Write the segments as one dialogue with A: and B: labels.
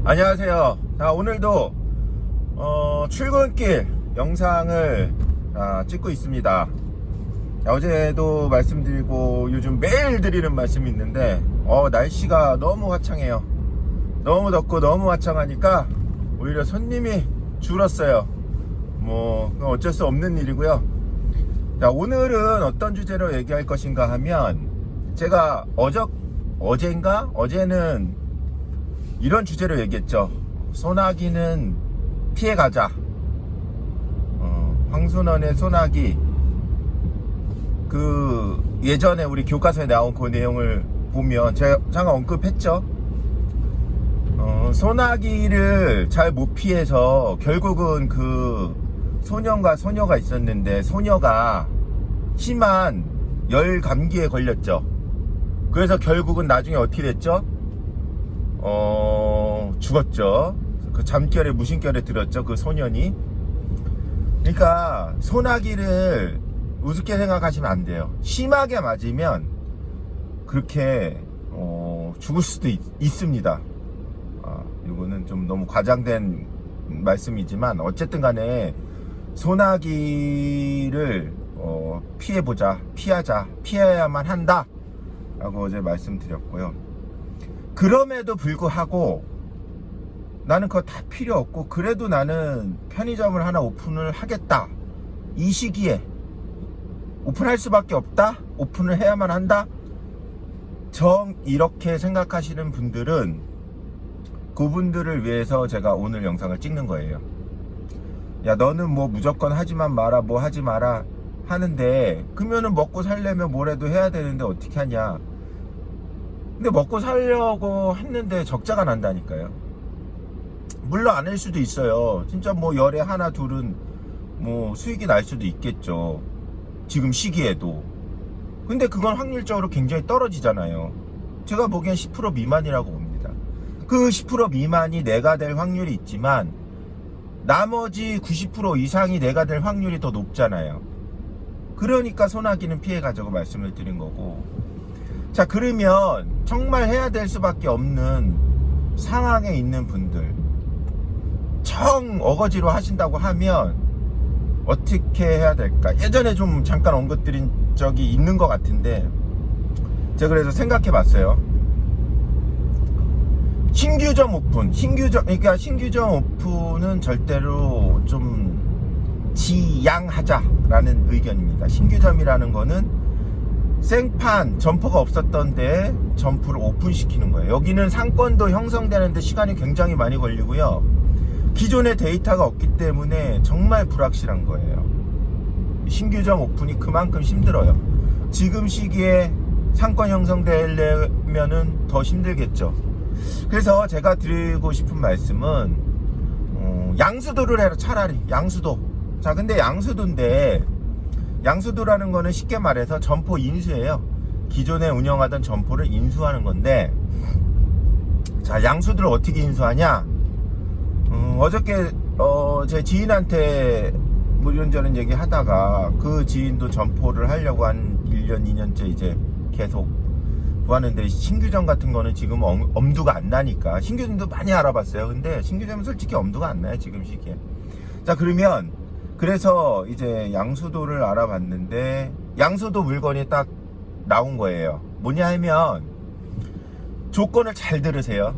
A: 안녕하세요. 자, 오늘도 출근길 영상을 찍고 있습니다. 어제도 말씀드리고 요즘 매일 드리는 말씀이 있는데 날씨가 너무 화창해요. 너무 덥고 너무 화창하니까 오히려 손님이 줄었어요. 뭐 어쩔 수 없는 일이고요. 자, 오늘은 어떤 주제로 얘기할 것인가 하면, 제가 어제는 이런 주제로 얘기했죠. 소나기는 피해가자. 황순원의 소나기, 그 예전에 우리 교과서에 나온 그 내용을 보면 제가 잠깐 언급했죠. 소나기를 잘 못 피해서 결국은 그 소년과 소녀가 있었는데, 소녀가 심한 열 감기에 걸렸죠. 그래서 결국은 나중에 어떻게 됐죠? 죽었죠. 그 잠결에 무심결에 들었죠, 그 소년이. 그러니까 소나기를 우습게 생각하시면 안 돼요. 심하게 맞으면 그렇게 죽을 수도 있습니다. 이거는 좀 너무 과장된 말씀이지만, 어쨌든 간에 소나기를 피해야만 한다 라고 어제 말씀드렸고요. 그럼에도 불구하고 나는 그거 다 필요 없고, 그래도 나는 편의점을 하나 오픈을 하겠다, 이 시기에 오픈할 수밖에 없다, 오픈을 해야만 한다, 이렇게 생각하시는 분들은, 그분들을 위해서 제가 오늘 영상을 찍는 거예요. 야, 너는 뭐 무조건 하지만 마라, 뭐 하지 마라 하는데, 그러면은 먹고 살려면 뭐라도 해야 되는데 어떻게 하냐. 근데 먹고 살려고 했는데 적자가 난다니까요. 물론 아닐 수도 있어요. 진짜 뭐 열에 하나 둘은 뭐 수익이 날 수도 있겠죠, 지금 시기에도. 근데 그건 확률적으로 굉장히 떨어지잖아요. 제가 보기엔 10% 미만이라고 봅니다. 그 10% 미만이 내가 될 확률이 있지만, 나머지 90% 이상이 내가 될 확률이 더 높잖아요. 그러니까 소나기는 피해가자고 말씀을 드린 거고. 자, 그러면 정말 해야 될 수밖에 없는 상황에 있는 분들, 어거지로 하신다고 하면 어떻게 해야 될까? 예전에 좀 잠깐 언급드린 적이 있는 것 같은데, 제가 그래서 생각해 봤어요. 신규점 오픈, 그러니까 신규점 오픈은 절대로 좀 지양하자라는 의견입니다. 신규점이라는 거는 생판 점포가 없었던 데 점포를 오픈시키는 거예요. 여기는 상권도 형성되는데 시간이 굉장히 많이 걸리고요. 기존의 데이터가 없기 때문에 정말 불확실한 거예요. 신규점 오픈이 그만큼 힘들어요. 지금 시기에 상권 형성되려면은 더 힘들겠죠. 그래서 제가 드리고 싶은 말씀은, 양수도를 해라. 차라리 양수도. 자, 근데 양수도라는 거는 쉽게 말해서 점포 인수예요. 기존에 운영하던 점포를 인수하는 건데, 자, 양수도를 어떻게 인수하냐? 어저께 제 지인한테 뭐 이런저런 얘기 하다가, 그 지인도 점포를 하려고 한 1년 2년째 이제 계속 하는데, 신규점 같은 거는 지금 엄두가 안 나니까. 신규점도 많이 알아봤어요. 근데 신규점은 솔직히 엄두가 안 나요, 지금 시기에. 자, 그래서 이제 양수도를 알아봤는데, 양수도 물건이 딱 나온 거예요. 뭐냐 하면, 조건을 잘 들으세요.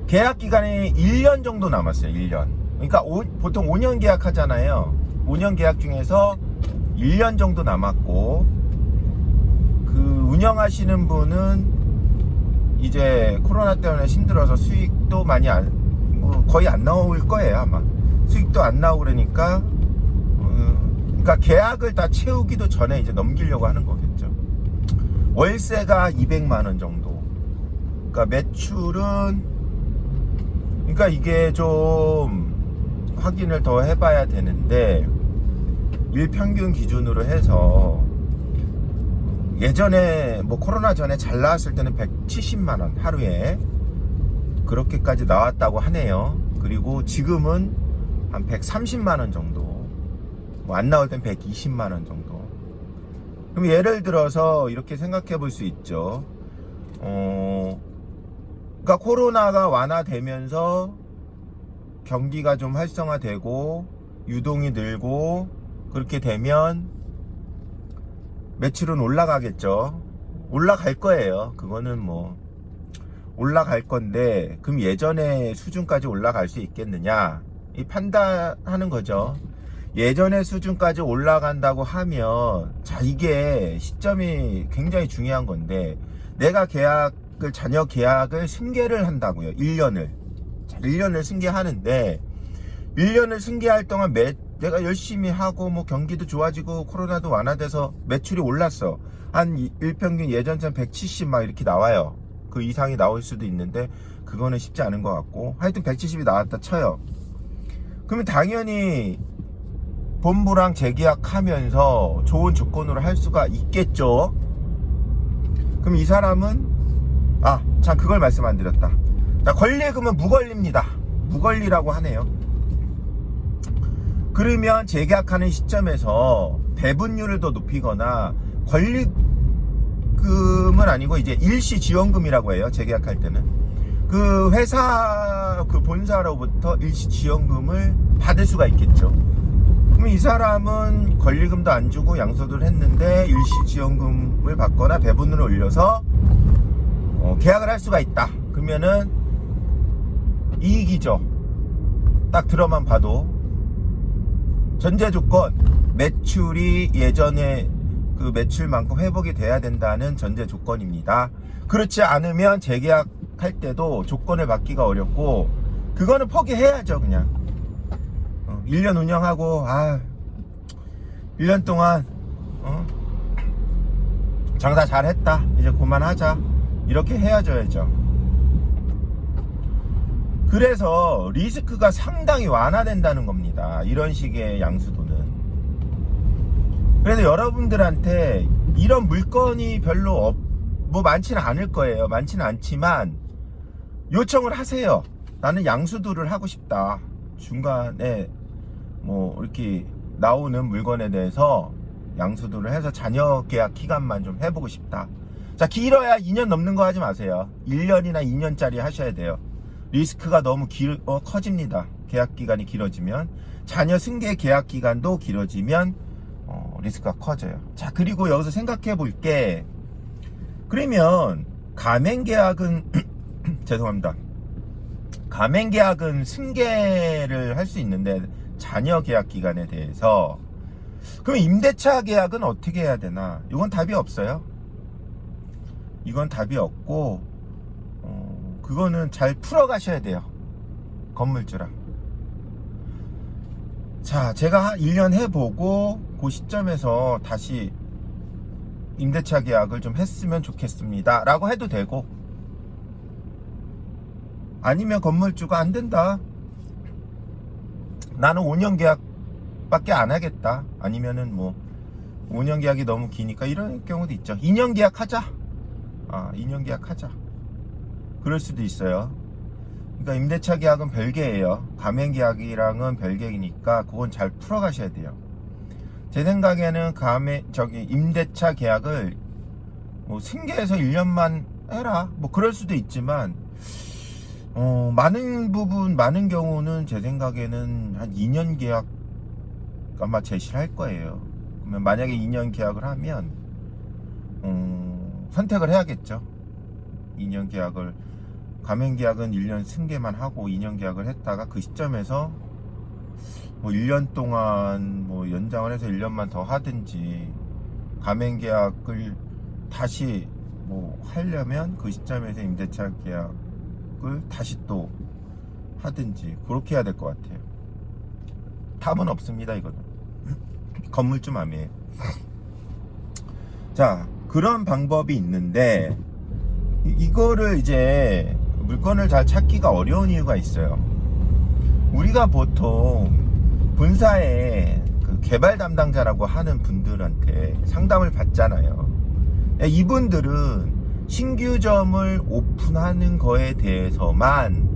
A: 계약 기간이 1년 정도 남았어요. 1년. 그러니까 보통 5년 계약 하잖아요. 5년 계약 중에서 1년 정도 남았고, 운영하시는 분은 이제 코로나 때문에 힘들어서 수익도 많이 거의 안 나올 거예요, 아마. 수익도 안 나오고 그러니까, 그러니까 계약을 다 채우기도 전에 이제 넘기려고 하는 거겠죠. 월세가 200만원 정도. 그러니까 매출은, 그러니까 이게 좀 확인을 더 해봐야 되는데, 일평균 기준으로 해서, 예전에 뭐 코로나 전에 잘 나왔을 때는 170만원 하루에 그렇게까지 나왔다고 하네요. 그리고 지금은 한 130만원 정도, 뭐 안 나올 땐 120만원 정도. 그럼 예를 들어서 이렇게 생각해 볼 수 있죠. 그러니까 코로나가 완화되면서 경기가 좀 활성화되고 유동이 늘고 그렇게 되면 매출은 올라가겠죠. 올라갈 거예요. 그거는 뭐 올라갈 건데 그럼 예전의 수준까지 올라갈 수 있겠느냐, 이 판단하는 거죠. 예전의 수준까지 올라간다고 하면, 자, 이게 시점이 굉장히 중요한 건데, 내가 자녀 계약을 승계를 한다고요. 1년을. 자, 1년을 승계하는데 1년을 승계할 동안 내가 열심히 하고 뭐 경기도 좋아지고 코로나도 완화돼서 매출이 올랐어. 한 일평균 예전처럼 170 막 이렇게 나와요. 그 이상이 나올 수도 있는데 그거는 쉽지 않은 것 같고, 하여튼 170이 나왔다 쳐요. 그러면 당연히 본부랑 재계약하면서 좋은 조건으로 할 수가 있겠죠. 그럼 이 사람은 자, 그걸 말씀 안 드렸다. 자, 권리금은 무권리입니다. 무권리라고 하네요. 그러면 재계약하는 시점에서 배분율을 더 높이거나, 권리금은 아니고 이제 일시지원금이라고 해요. 재계약할 때는 그 회사 그 본사로부터 일시지원금을 받을 수가 있겠죠. 그럼 이 사람은 권리금도 안 주고 양수도를 했는데 일시지원금을 받거나 배분을 올려서 계약을 할 수가 있다. 그러면은 이익이죠. 딱 들어만 봐도. 전제 조건, 매출이 예전에 그 매출만큼 회복이 돼야 된다는 전제 조건입니다. 그렇지 않으면 재계약할 때도 조건을 받기가 어렵고, 그거는 포기해야죠. 그냥 1년 운영하고 1년 동안 장사 잘했다, 이제 그만하자, 이렇게 헤어져야죠. 그래서 리스크가 상당히 완화된다는 겁니다. 이런 식의 양수도는. 그래서 여러분들한테 이런 물건이 별로 뭐 많지는 않을 거예요. 많지는 않지만 요청을 하세요. 나는 양수도를 하고 싶다. 중간에 뭐 이렇게 나오는 물건에 대해서 양수도를 해서 자녀 계약 기간만 좀 해보고 싶다. 자, 길어야 2년 넘는 거 하지 마세요. 1년이나 2년짜리 하셔야 돼요. 리스크가 너무 커집니다. 계약 기간이 길어지면. 자녀 승계 계약 기간도 길어지면 리스크가 커져요. 자, 그리고 여기서 생각해 볼게. 그러면 가맹 계약은 죄송합니다. 가맹 계약은 승계를 할 수 있는데 자녀 계약 기간에 대해서, 그럼 임대차 계약은 어떻게 해야 되나? 이건 답이 없어요. 이건 답이 없고, 그거는 잘 풀어 가셔야 돼요. 건물주랑. 자, 제가 1년 해보고 그 시점에서 다시 임대차 계약을 좀 했으면 좋겠습니다 라고 해도 되고, 아니면 건물주가 안 된다, 나는 5년 계약밖에 안 하겠다, 아니면은 뭐 5년 계약이 너무 기니까, 이런 경우도 있죠. 2년 계약하자. 2년 계약하자. 그럴 수도 있어요. 그러니까 임대차 계약은 별개예요. 가맹 계약이랑은 별개이니까 그건 잘 풀어 가셔야 돼요. 제 생각에는 임대차 계약을 뭐 승계해서 1년만 해라, 뭐 그럴 수도 있지만, 많은 경우는 제 생각에는 한 2년 계약 아마 제시를 할 거예요. 그러면 만약에 2년 계약을 하면 선택을 해야겠죠. 2년 계약을, 가맹 계약은 1년 승계만 하고 2년 계약을 했다가 그 시점에서 뭐 1년 동안 뭐 연장을 해서 1년만 더 하든지, 가맹 계약을 다시 뭐 하려면 그 시점에서 임대차 계약을 다시 또 하든지, 그렇게 해야 될 것 같아요. 답은 없습니다. 이거는 건물주 맘이에요. 자, 그런 방법이 있는데, 이거를 이제 물건을 잘 찾기가 어려운 이유가 있어요. 우리가 보통 본사에 그 개발 담당자라고 하는 분들한테 상담을 받잖아요. 이분들은 신규점을 오픈하는 거에 대해서만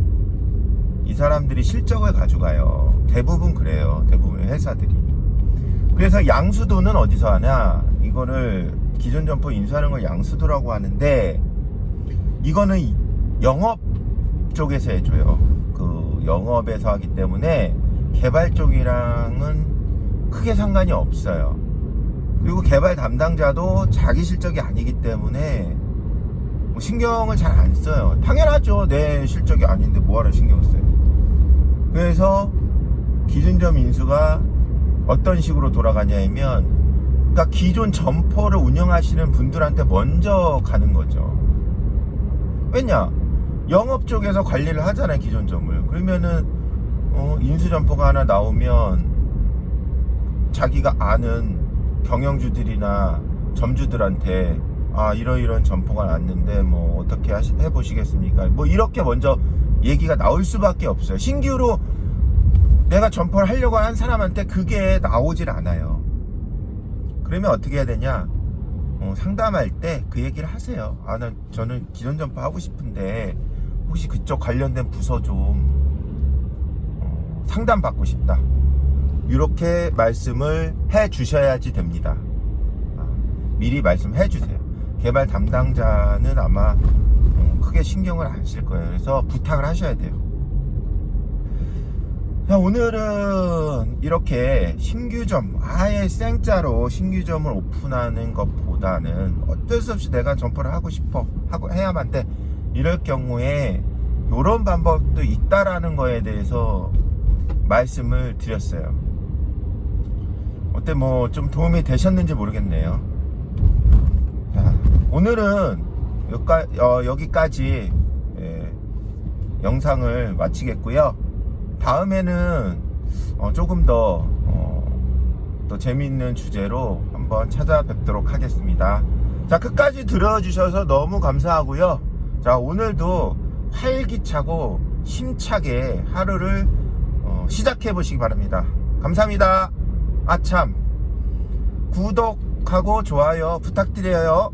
A: 이 사람들이 실적을 가져가요. 대부분 그래요. 대부분의 회사들이. 그래서 양수도는 어디서 하냐? 이거를 기존 점포 인수하는 걸 양수도라고 하는데, 이거는 영업 영업 쪽에서 해줘요. 그 영업에서 하기 때문에 개발 쪽이랑은 크게 상관이 없어요. 그리고 개발 담당자도 자기 실적이 아니기 때문에 뭐 신경을 잘 안 써요. 당연하죠. 내 실적이 아닌데 뭐하러 신경을 써요. 그래서 기준점 인수가 어떤 식으로 돌아가냐면, 그러니까 기존 점포를 운영하시는 분들한테 먼저 가는 거죠. 왜냐? 영업 쪽에서 관리를 하잖아요, 기존 점을. 그러면은 인수 점포가 하나 나오면 자기가 아는 경영주들이나 점주들한테 이러이런 점포가 났는데 뭐 어떻게 해보시겠습니까? 뭐 이렇게 먼저 얘기가 나올 수밖에 없어요. 신규로 내가 점포를 하려고 한 사람한테 그게 나오질 않아요. 그러면 어떻게 해야 되냐? 상담할 때 그 얘기를 하세요. 저는 기존 점포 하고 싶은데 혹시 그쪽 관련된 부서 좀 상담 받고 싶다. 이렇게 말씀을 해 주셔야지 됩니다. 미리 말씀해 주세요. 개발 담당자는 아마 크게 신경을 안 쓸 거예요. 그래서 부탁을 하셔야 돼요. 자, 오늘은 이렇게 신규점, 아예 생짜로 신규점을 오픈하는 것보다는 어쩔 수 없이 내가 점포를 하고 싶어 하고 해야만 돼, 이럴 경우에 이런 방법도 있다라는 거에 대해서 말씀을 드렸어요. 어때, 뭐 좀 도움이 되셨는지 모르겠네요. 자, 오늘은 여기까지 영상을 마치겠고요. 다음에는 조금 더 재미있는 주제로 한번 찾아뵙도록 하겠습니다. 자, 끝까지 들어주셔서 너무 감사하고요. 자, 오늘도 활기차고 힘차게 하루를 시작해 보시기 바랍니다. 감사합니다. 아참, 구독하고 좋아요 부탁드려요.